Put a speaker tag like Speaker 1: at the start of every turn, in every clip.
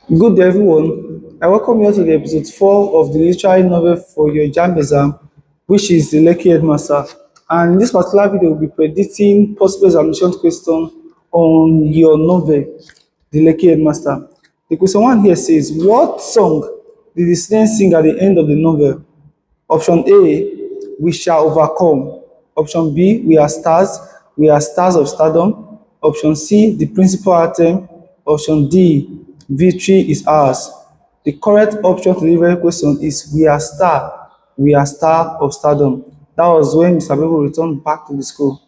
Speaker 1: Good day, everyone. I welcome you to the episode 4 of the literary novel for your JAMB exam, which is the Lekki Headmaster. And in this particular video, we'll be predicting possible examination question on your novel, the Lekki Headmaster. The question one here says, what song did the student sing at the end of the novel? Option A, we shall overcome. Option B, we are stars of stardom. Option C, the principal anthem. Option D, victory is ours. The correct option to the very question is we are star of stardom. That was when Mr. Bebo returned back to the school.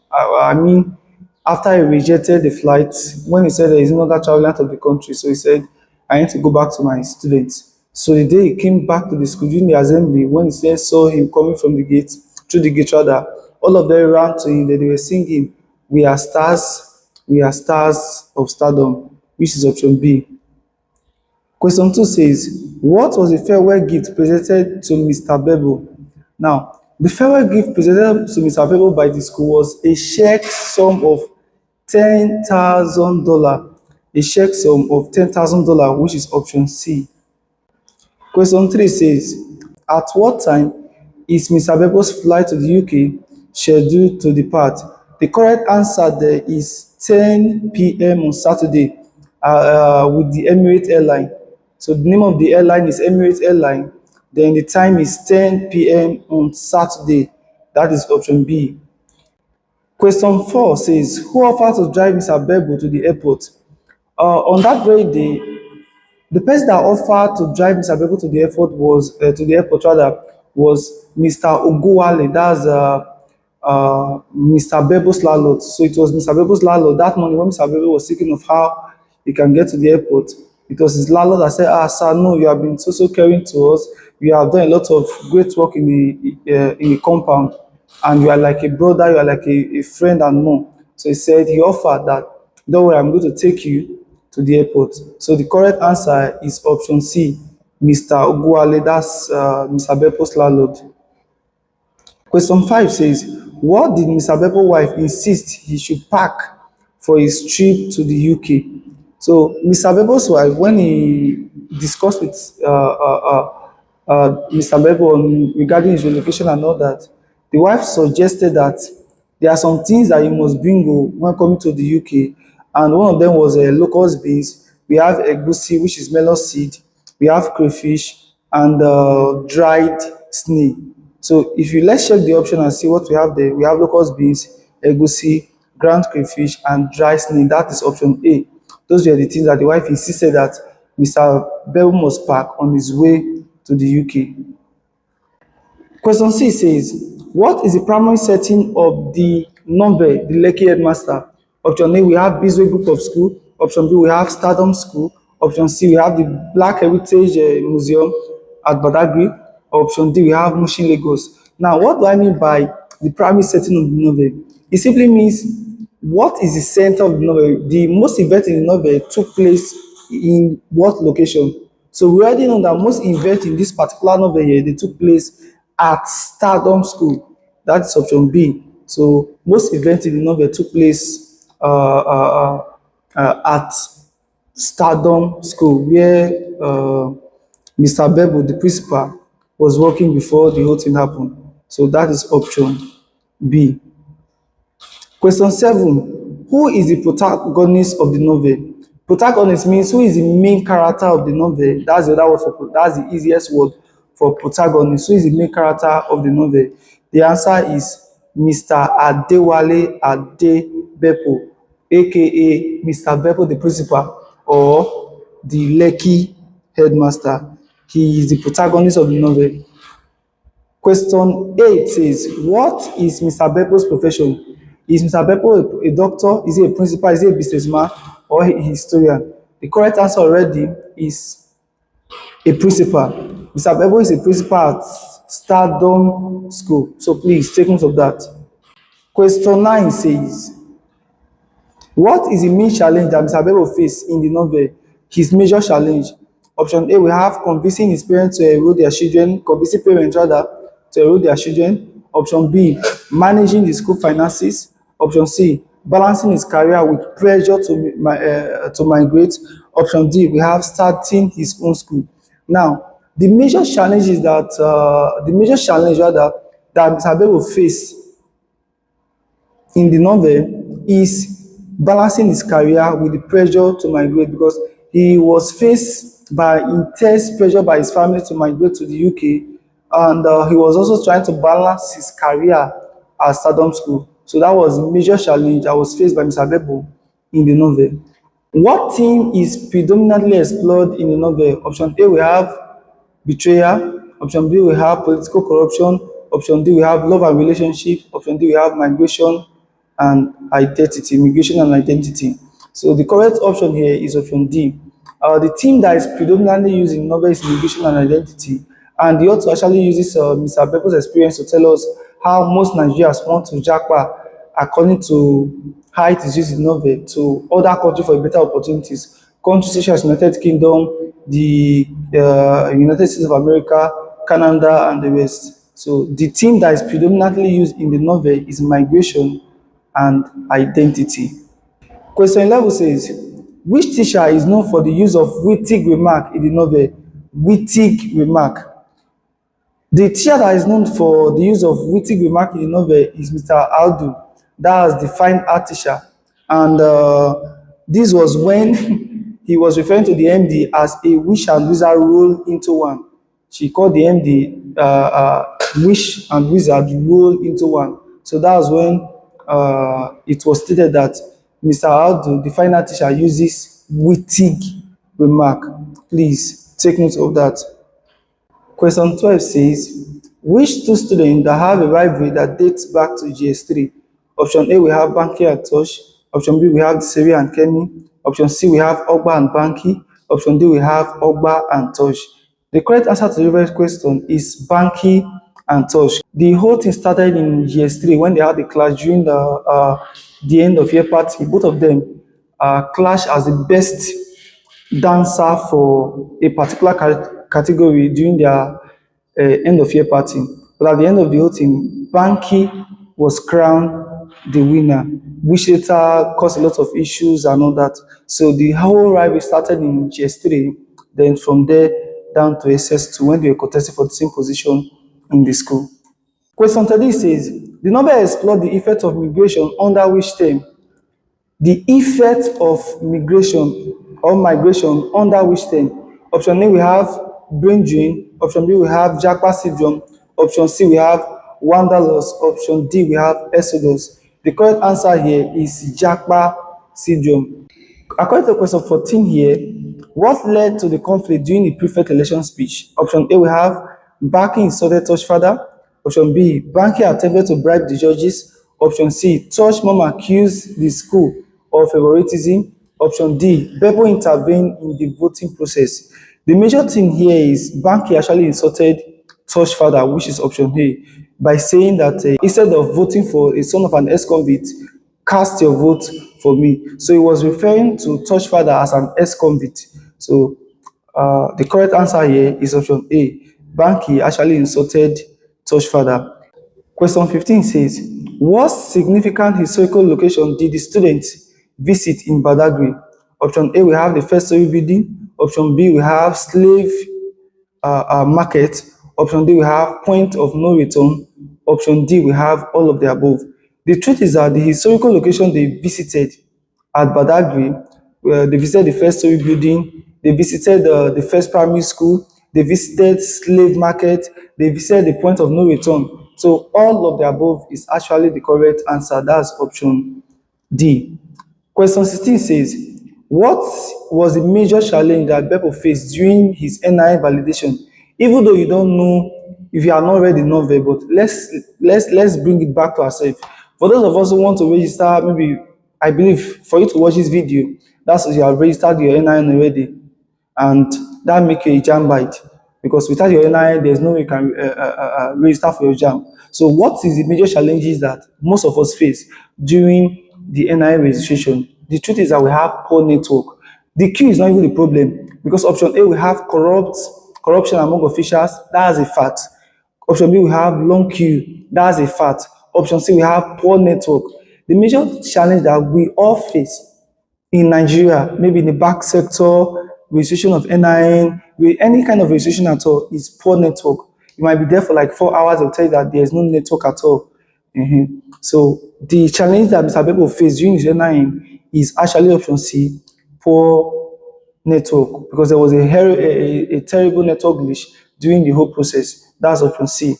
Speaker 1: After he rejected the flight, when he said that he's no longer traveling out of the country, so he said, I need to go back to my students. So the day he came back to the school during the assembly, when he saw him coming from the gate, through the gate rather, all of them ran to him, that they were singing, we are stars of stardom, which is option B. Question 2 says, what was the farewell gift presented to Mr. Bebo? Now, the farewell gift presented to Mr. Bebo by the school was a check sum of $10,000. A check sum of $10,000, which is option C. Question 3 says, at what time is Mr. Bebo's flight to the UK scheduled to depart? The correct answer there is 10 p.m. on Saturday with the Emirates airline. So the name of the airline is Emirates Airline. Then the time is 10 p.m. on Saturday. That is option B. Question 4 says, who offered to drive Mr. Bebo to the airport? On that very day, the person that offered to drive Mr. Bebo to the airport was Mr. Oguwale. That's Mr. Bebo's landlord. So it was Mr. Bebo's landlord that morning when Mr. Bebo was thinking of how he can get to the airport. It was his landlord that said, sir, no, you have been so caring to us. You have done a lot of great work in the compound, and you are like a brother, you are like a friend and more. So he said, he offered that, don't worry, I'm going to take you to the airport. So the correct answer is option C, Mr. Oguwale, that's Mr. Bebo's landlord. Question 5 says, what did Mr. Bebo's wife insist he should pack for his trip to the UK? So Mr. Bebo's wife, when he discussed with Mr. Bebo regarding his relocation and all that, the wife suggested that there are some things that you must bring when coming to the UK, and one of them was a locust beans. We have egusi, which is melon seed. We have crayfish and dried snail. So if you let's check the option and see what we have there. We have locust beans, egusi, ground crayfish, and dry snail. That is option A. Those were the things that the wife insisted that Mr. Bebo must pack on his way to the UK. Question C says, what is the primary setting of the novel, The Lekki Headmaster? Option A, we have Bisway Group of School. Option B, we have Stardom School. Option C, we have the Black Heritage Museum at Badagry. Option D, we have Mushin Lagos. Now, what do I mean by the primary setting of the novel? It simply means what is the center of the novel. The most event in the novel took place in what location? So we already know that most events in this particular novel here, they took place at Stardom School. That's option B. So most events in the novel took place at Stardom School, where Mr. Bebo, the principal, was working before the whole thing happened. So that is option B. Question 7. Who is the protagonist of the novel? Protagonist means who is the main character of the novel. That's the other word for that's the easiest word for protagonist. Who is the main character of the novel? The answer is Mr. Adewale Adebepo, aka Mr. Beppo the principal, or the Lekki Headmaster. He is the protagonist of the novel. Question 8 says, what is Mr. Beppo's profession? Is Mr. Beppo a doctor? Is he a principal? Is he a businessman? Or a historian? The correct answer already is a principal. Mr. Beppo is a principal at Stardom School. So please take note of that. Question 9 says, what is the main challenge that Mr. Beppo faced in the novel? His major challenge. Option A, we have convincing his parents to enroll their children, convincing parents rather to enroll their children. Option B, managing the school finances. Option C, balancing his career with pressure to migrate. Option D, we have starting his own school. Now, the major challenge rather that Mr. Abel face in the novel is balancing his career with the pressure to migrate, because he was faced by intense pressure by his family to migrate to the UK, and he was also trying to balance his career at Stardom School. So that was a major challenge that was faced by Mr. Bebo in the novel. What theme is predominantly explored in the novel? Option A, we have betrayal. Option B, we have political corruption. Option D, we have love and relationship. Option D, we have migration and identity, migration and identity. So the correct option here is option D. The theme that is predominantly used in the novel is migration and identity, and the author actually uses Mr. Beko's experience to tell us how most Nigerians want to japa according to how it is used in the novel to other countries for better opportunities. Countries such as United Kingdom, the United States of America, Canada, and the rest. So the theme that is predominantly used in the novel is migration and identity. Question 11 says, which teacher is known for the use of witty remark in the novel? Witty remark. The teacher that is known for the use of witty remark in the novel is Mr. Aldu. That was the fine art teacher. And this was when he was referring to the MD as a witch and wizard rolled into one. She called the MD witch and wizard rolled into one. So that was when it was stated that Mr. Aldu, the fine art teacher, uses witty remark. Please take note of that. Question 12 says, which two students that have a rivalry that dates back to GS3? Option A, we have Banky and Tosh. Option B, we have Siri and Kenny. Option C, we have Ogba and Banky. Option D, we have Ogba and Tosh. The correct answer to the first question is Banky and Tosh. The whole thing started in GS3 when they had the clash during the end of year party. Both of them clashed as the best dancer for a particular category during their end of year party. But at the end of the whole thing, Banky was crowned the winner, which later caused a lot of issues and all that. So the whole rivalry started in GS3, then from there down to SS2 when they were contesting for the same position in the school. Question 30 says, the novel explored the effect of migration under which term? The effect of migration or migration under which term? Option A, we have brain drain. Option B, we have Japa syndrome. Option C, we have wanderlust. Option D, we have exodus. The correct answer here is Japa syndrome. According to question 14 here, what led to the conflict during the prefect election speech? Option A, we have Banky insulted Tosh father. Option B, Banky attempted to bribe the judges. Option C, Tosh mom accused the school of favoritism. Option D, Bebo intervened in the voting process. The major thing here is Banky actually insulted Tosh father, which is option A, by saying that instead of voting for a son of an ex-convict, cast your vote for me. So he was referring to Tosh father as an ex-convict. So the correct answer here is option A. Banky actually insulted Tosh father. Question 15 says, what significant historical location did the students visit in Badagry? Option A, we have the first story building. Option B, we have slave market. Option D, we have point of no return. Option D, we have all of the above. The truth is that the historical location they visited at Badagry, where they visited the first story building, they visited the first primary school, they visited slave market, they visited the point of no return. So all of the above is actually the correct answer. That's option D. Question 16 says, what was the major challenge that Beppo faced during his NIN validation? Even though you don't know if you have not read the novel, but let's bring it back to ourselves. For those of us who want to register, maybe I believe for you to watch this video, that's you have registered your NIN already, and that make you a JAMB bite, because without your NIN, there's no way you can register for your JAMB. So what is the major challenges that most of us face during the NIN registration? The truth is that we have poor network. The queue is not even the problem, because option A, we have corruption among officials. That's a fact. Option B, we have long queue. That's a fact. Option C, we have poor network. The major challenge that we all face in Nigeria, maybe in the back sector, registration of NIN, with any kind of registration at all, is poor network. You might be there for like 4 hours, they'll tell you that there's no network at all. So the challenge that Mr. Bebo faced during his NIN is actually option C, poor network, because there was a terrible network glitch during the whole process. That's option C.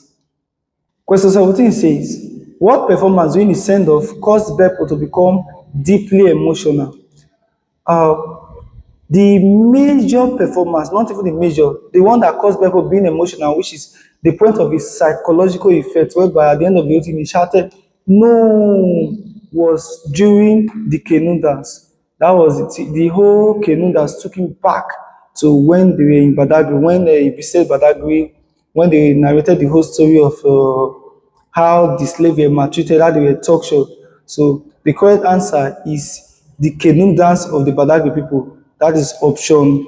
Speaker 1: Question 17 says, what performance during the send-off caused Beppo to become deeply emotional? Uh, the major performance, not even the major, the one that caused Beppo being emotional, which is the point of his psychological effect, whereby at the end of the whole thing he shouted, no, was during the canoe dance. That was it. The whole canoe dance took him back to when they were in Badagry, when he visited Badagry, when they narrated the whole story of how the slaves were maltreated, how they were tortured. So the correct answer is the canoe dance of the Badagry people. That is option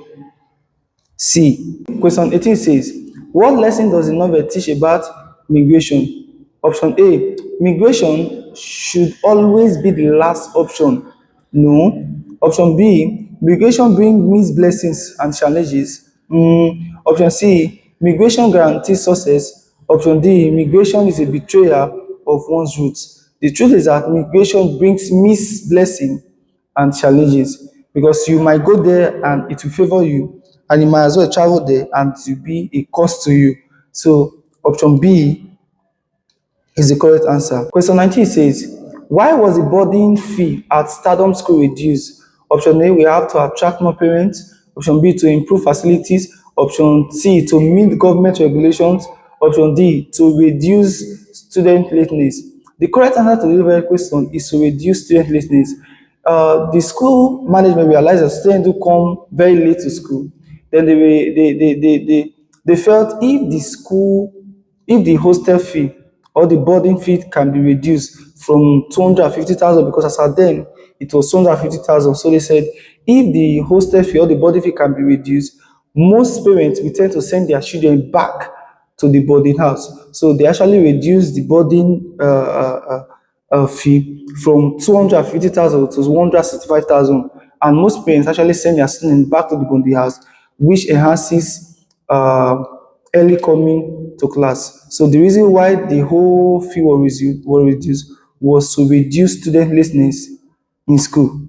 Speaker 1: C. Question 18 says, what lesson does the novel teach about migration? Option A, migration should always be the last option. No. Option B, migration brings mixed blessings and challenges. Option C, migration guarantees success. Option D, migration is a betrayal of one's roots. The truth is that migration brings mixed blessing and challenges, because you might go there and it will favor you, and you might as well travel there and it will be a cost to you. So option B is the correct answer. Question 19 says, why was the boarding fee at Stardom School reduced? Option A, we have to attract more parents. Option B, to improve facilities. Option C, to meet government regulations. Option D, to reduce student lateness. The correct answer to this very question is to reduce student lateness. The school management realized that students do come very late to school. Then they felt if the school, if the hostel fee or the boarding fee can be reduced from 250,000, because as at then it was 250,000. So they said if the hostel fee or the boarding fee can be reduced, most parents will tend to send their children back to the boarding house. So they actually reduced the boarding fee from 250,000 to 165,000, and most parents actually send their students back to the boarding house, which enhances early coming to class. So the reason why the whole fee was reduced was to reduce student lateness in school.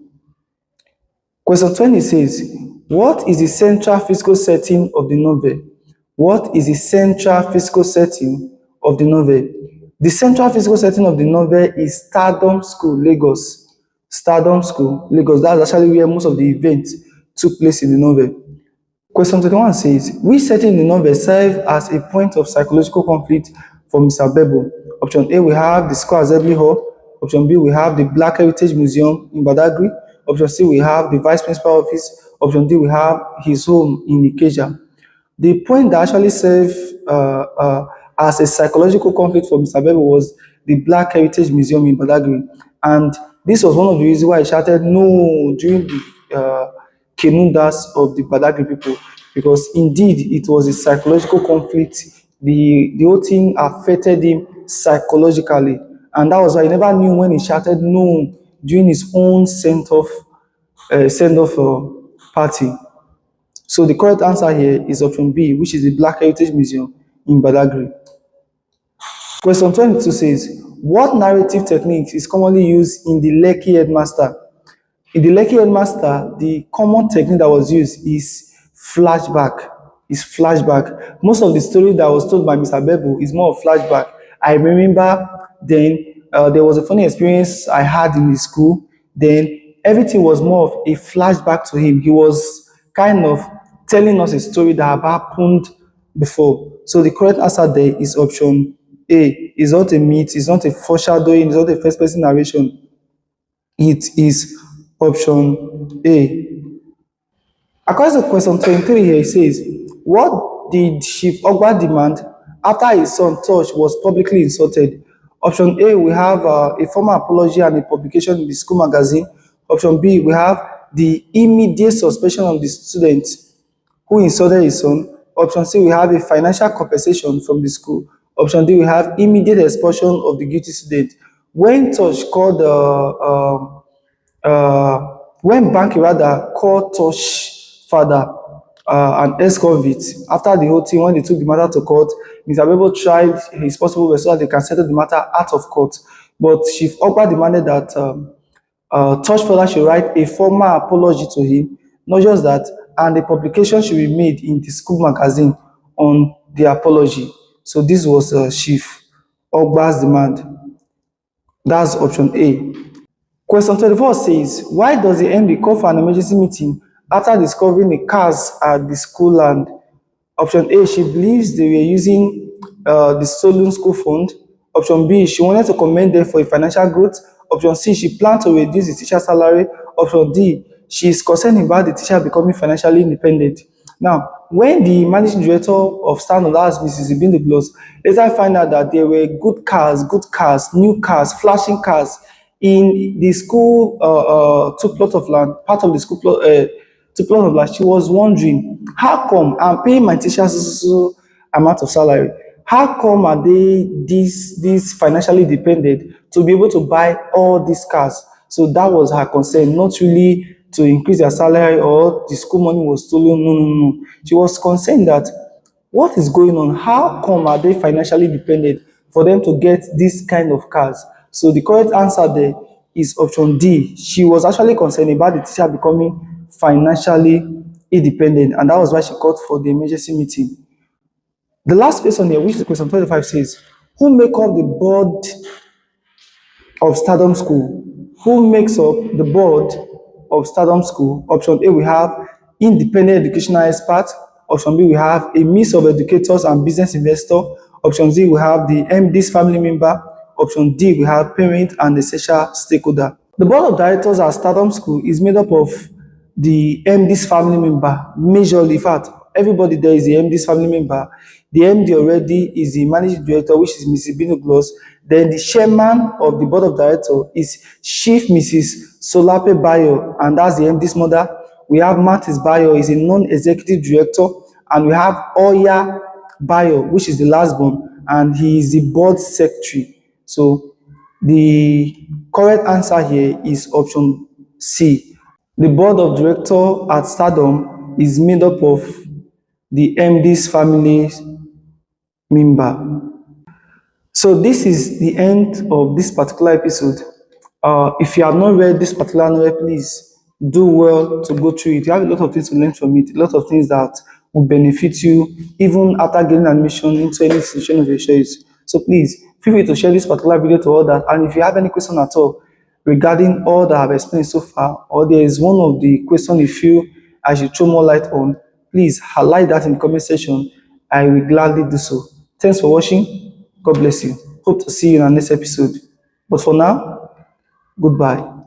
Speaker 1: Question 20 says, what is the central physical setting of the novel? What is the central physical setting of the novel? The central physical setting of the novel is Stardom School, Lagos. Stardom School, Lagos. That's actually where most of the events took place in the novel. Question 21 says, which setting in the novel serve as a point of psychological conflict for Mr. Bebo? Option A, we have the School Assembly Hall. Option B, we have the Black Heritage Museum in Badagry. Option C, we have the Vice Principal Office. Option D, we have his home in Ikeja. The point that actually served as a psychological conflict for Mr. Bebo was the Black Heritage Museum in Badagry. And this was one of the reasons why he shouted no during the Kenundas of the Badagry people, because indeed it was a psychological conflict. The whole thing affected him psychologically, and that was why he never knew when he shouted no during his own send off party. So the correct answer here is option B, which is the Black Heritage Museum in Badagry. Question 22 says, what narrative technique is commonly used in the Lekki Headmaster? In the Lekki Headmaster, the common technique that was used is flashback. Most of the story that was told by Mr. Bebo is more of flashback. I remember then there was a funny experience I had in the school. Then everything was more of a flashback to him. He was kind of telling us a story that had happened before. So the correct answer there is option A. It's not a myth, it's not a foreshadowing, it's not a first person narration. It is option A. According to question 23 here, it says, what did Chief Ogba demand after his son Tosh was publicly insulted? Option A, we have a formal apology and a publication in the school magazine. Option B, we have the immediate suspension of the student who insulted his son. Option C, we have a financial compensation from the school. Option D, we have immediate expulsion of the guilty student. When Tosh called When Banky rather called Tosh father, an ex-convict, after the whole thing, when they took the matter to court, Mr. Bebo tried his possible best so that they can settle the matter out of court. But Chief Ogba demanded that Tosh father should write a formal apology to him, not just that, and a publication should be made in the school magazine on the apology. So this was Chief Ogba's demand. That's option A. Question 24 says, why does the MD call for an emergency meeting after discovering the cars at the school land? Option A, she believes they were using the stolen school fund. Option B, she wanted to commend them for a financial growth. Option C, she planned to reduce the teacher's salary. Option D, she is concerned about the teacher becoming financially independent. Now, when the managing director of Standard, that's Mrs. Ibindiblos, later find out that there were good cars, new cars, flashing cars in the school two plot of land, part of the school plot, two plot of land, she was wondering, how come I'm paying my teachers so amount of salary? How come are they this financially dependent to be able to buy all these cars? So that was her concern, not really to increase their salary or the school money was stolen. No, no, no. She was concerned that what is going on? How come are they financially dependent for them to get this kind of cars? So the correct answer there is option D. She was actually concerned about the teacher becoming financially independent, and that was why she called for the emergency meeting. The last question here, which is question 25, says, who make up the board of Stardom School? Who makes up the board of Stardom School? Option A, we have independent educational expert. Option B, we have a mix of educators and business investor. Option C, we have the MD's family member. Option D, we have parent and essential stakeholder. The board of directors at Stardom School is made up of the MD's family member, majorly. In fact, everybody there is the MD's family member. The MD already is the managing director, which is Mrs. Bino Gloss. Then the chairman of the board of directors is Chief Mrs. Solape Bayo, and that's the MD's mother. We have Martis Bayo, is a non-executive director, and we have Oya Bayo, which is the last born, and he is the board secretary. So the correct answer here is option C. The board of directors at Stardom is made up of the MD's family member. So this is the end of this particular episode. If you have not read this particular novel, please do well to go through it. You have a lot of things to learn from it, a lot of things that will benefit you even after getting admission into any institution of your choice. So please feel free to share this particular video to others. And if you have any question at all regarding all that I've explained so far, or there is one of the questions you feel I should throw more light on, please highlight that in the comment section. I will gladly do so. Thanks for watching. God bless you. Hope to see you in our next episode. But for now, goodbye.